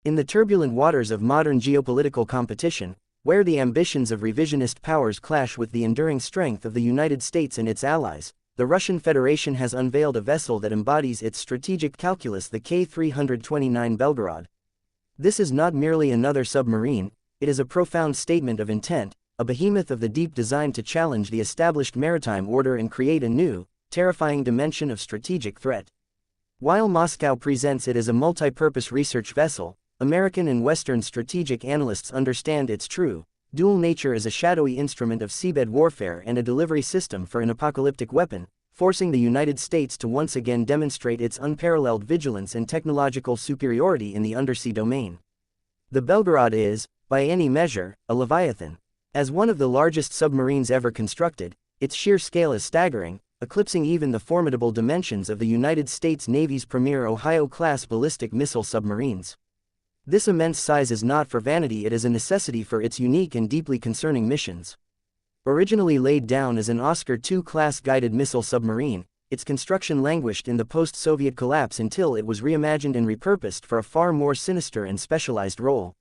In the turbulent waters of modern geopolitical competition, where the ambitions of revisionist powers clash with the enduring strength of the United States and its allies, the Russian Federation has unveiled a vessel that embodies its strategic calculus, the K-329 Belgorod. This is not merely another submarine, it is a profound statement of intent, a behemoth of the deep designed to challenge the established maritime order and create a new, terrifying dimension of strategic threat. While Moscow presents it as a multi-purpose research vessel, American and Western strategic analysts understand its true, dual nature as a shadowy instrument of seabed warfare and a delivery system for an apocalyptic weapon, forcing the United States to once again demonstrate its unparalleled vigilance and technological superiority in the undersea domain. The Belgorod is, by any measure, a leviathan. As one of the largest submarines ever constructed, its sheer scale is staggering, eclipsing even the formidable dimensions of the United States Navy's premier Ohio-class ballistic missile submarines. This immense size is not for vanity, it is a necessity for its unique and deeply concerning missions. Originally laid down as an Oscar II class guided missile submarine, its construction languished in the post-Soviet collapse until it was reimagined and repurposed for a far more sinister and specialized role.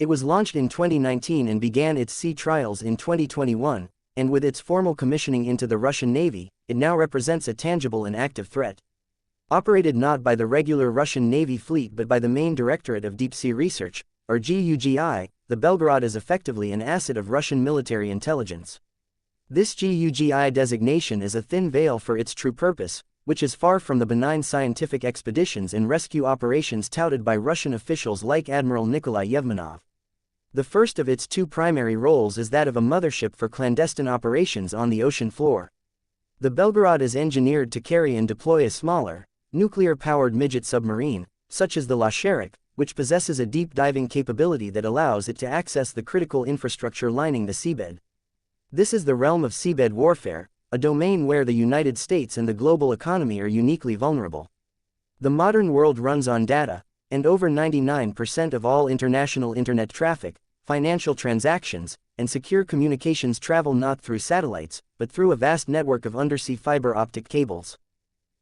It was launched in 2019 and began its sea trials in 2021, and with its formal commissioning into the Russian Navy, it now represents a tangible and active threat. Operated not by the regular Russian Navy fleet but by the Main Directorate of Deep Sea Research, or GUGI, the Belgorod is effectively an asset of Russian military intelligence. This GUGI designation is a thin veil for its true purpose, which is far from the benign scientific expeditions and rescue operations touted by Russian officials like Admiral Nikolai Yevmenov. The first of its two primary roles is that of a mothership for clandestine operations on the ocean floor. The Belgorod is engineered to carry and deploy a smaller, nuclear-powered midget submarine, such as the Lashkarik, which possesses a deep diving capability that allows it to access the critical infrastructure lining the seabed. This is the realm of seabed warfare, a domain where the United States and the global economy are uniquely vulnerable. The modern world runs on data, and over 99% of all international internet traffic, financial transactions, and secure communications travel not through satellites, but through a vast network of undersea fiber optic cables.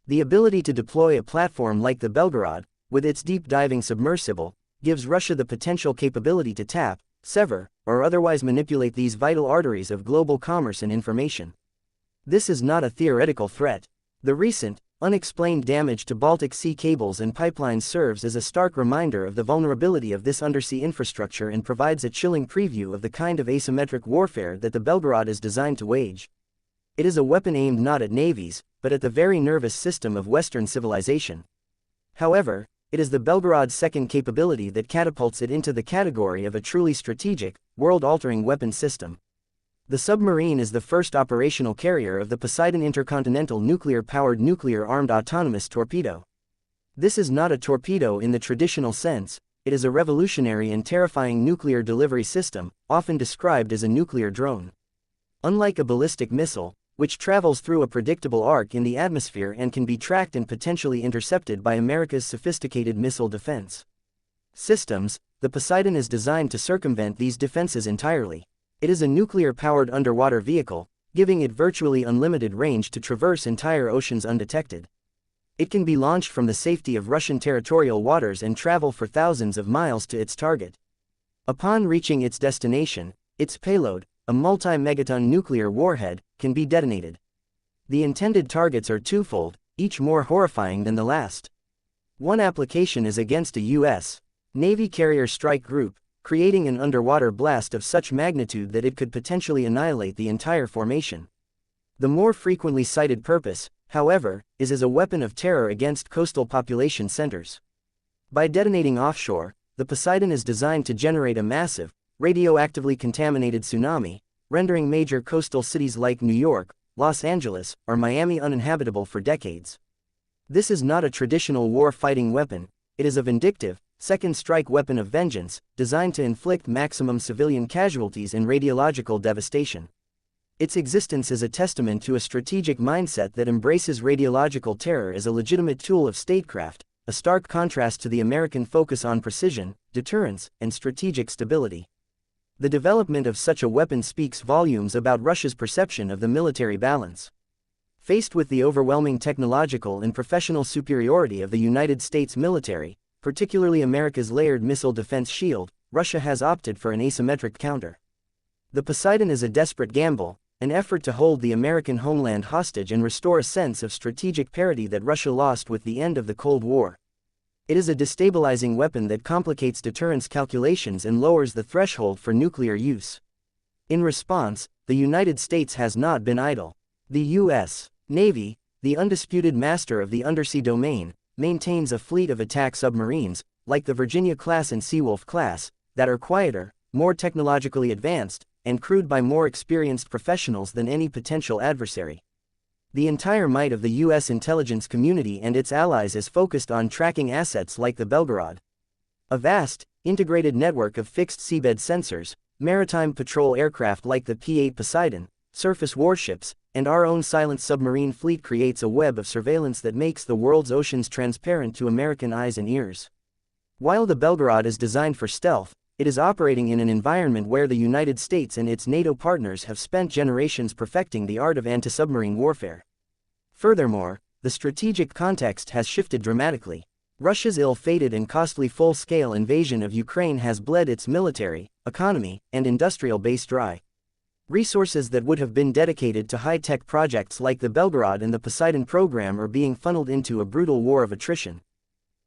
The ability to deploy a platform like the Belgorod, with its deep-diving submersible, gives Russia the potential capability to tap, sever, or otherwise manipulate these vital arteries of global commerce and information. This is not a theoretical threat. The recent, unexplained damage to Baltic Sea cables and pipelines serves as a stark reminder of the vulnerability of this undersea infrastructure and provides a chilling preview of the kind of asymmetric warfare that the Belgorod is designed to wage. It is a weapon aimed not at navies, but at the very nervous system of Western civilization. However, it is the Belgorod's second capability that catapults it into the category of a truly strategic, world-altering weapon system. The submarine is the first operational carrier of the Poseidon intercontinental nuclear-powered nuclear-armed autonomous torpedo. This is not a torpedo in the traditional sense, it is a revolutionary and terrifying nuclear delivery system, often described as a nuclear drone. Unlike a ballistic missile, which travels through a predictable arc in the atmosphere and can be tracked and potentially intercepted by America's sophisticated missile defense systems, the Poseidon is designed to circumvent these defenses entirely. It is a nuclear-powered underwater vehicle, giving it virtually unlimited range to traverse entire oceans undetected. It can be launched from the safety of Russian territorial waters and travel for thousands of miles to its target. Upon reaching its destination, its payload, a multi-megaton nuclear warhead, can be detonated. The intended targets are twofold, each more horrifying than the last. One application is against a U.S. Navy carrier strike group, creating an underwater blast of such magnitude that it could potentially annihilate the entire formation. The more frequently cited purpose, however, is as a weapon of terror against coastal population centers. By detonating offshore, the Poseidon is designed to generate a massive, radioactively contaminated tsunami, rendering major coastal cities like New York, Los Angeles, or Miami uninhabitable for decades. This is not a traditional war-fighting weapon, it is a vindictive, second-strike weapon of vengeance, designed to inflict maximum civilian casualties and radiological devastation. Its existence is a testament to a strategic mindset that embraces radiological terror as a legitimate tool of statecraft, a stark contrast to the American focus on precision, deterrence, and strategic stability. The development of such a weapon speaks volumes about Russia's perception of the military balance. Faced with the overwhelming technological and professional superiority of the United States military, particularly America's layered missile defense shield, Russia has opted for an asymmetric counter. The Poseidon is a desperate gamble, an effort to hold the American homeland hostage and restore a sense of strategic parity that Russia lost with the end of the Cold War. It is a destabilizing weapon that complicates deterrence calculations and lowers the threshold for nuclear use. In response, the United States has not been idle. The U.S. Navy, the undisputed master of the undersea domain, maintains a fleet of attack submarines, like the Virginia-class and Seawolf-class, that are quieter, more technologically advanced, and crewed by more experienced professionals than any potential adversary. The entire might of the U.S. intelligence community and its allies is focused on tracking assets like the Belgorod. A vast, integrated network of fixed seabed sensors, maritime patrol aircraft like the P-8 Poseidon, surface warships, and our own silent submarine fleet creates a web of surveillance that makes the world's oceans transparent to American eyes and ears. While the Belgorod is designed for stealth, it is operating in an environment where the United States and its NATO partners have spent generations perfecting the art of anti-submarine warfare. Furthermore, the strategic context has shifted dramatically. Russia's ill-fated and costly full-scale invasion of Ukraine has bled its military, economy, and industrial base dry. Resources that would have been dedicated to high-tech projects like the Belgorod and the Poseidon program are being funneled into a brutal war of attrition.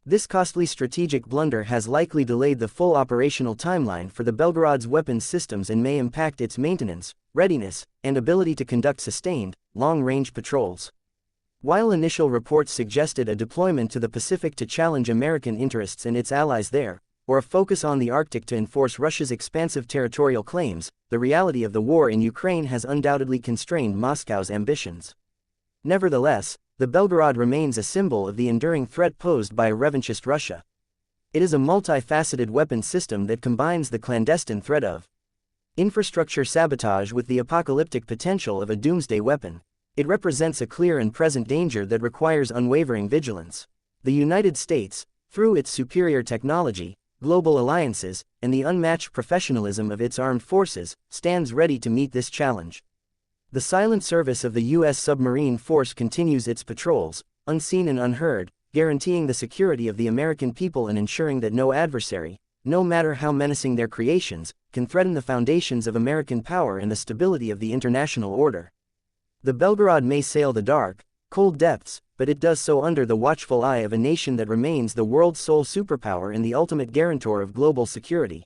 This costly strategic blunder has likely delayed the full operational timeline for the Belgorod's weapons systems and may impact its maintenance, readiness, and ability to conduct sustained, long-range patrols. While initial reports suggested a deployment to the Pacific to challenge American interests and its allies there, or a focus on the Arctic to enforce Russia's expansive territorial claims, the reality of the war in Ukraine has undoubtedly constrained Moscow's ambitions. Nevertheless, the Belgorod remains a symbol of the enduring threat posed by a revanchist Russia. It is a multifaceted weapons system that combines the clandestine threat of infrastructure sabotage with the apocalyptic potential of a doomsday weapon. It represents a clear and present danger that requires unwavering vigilance. The United States, through its superior technology, global alliances, and the unmatched professionalism of its armed forces, stands ready to meet this challenge. The silent service of the U.S. submarine force continues its patrols, unseen and unheard, guaranteeing the security of the American people and ensuring that no adversary, no matter how menacing their creations, can threaten the foundations of American power and the stability of the international order. The Belgorod may sail the dark, cold depths, but it does so under the watchful eye of a nation that remains the world's sole superpower and the ultimate guarantor of global security.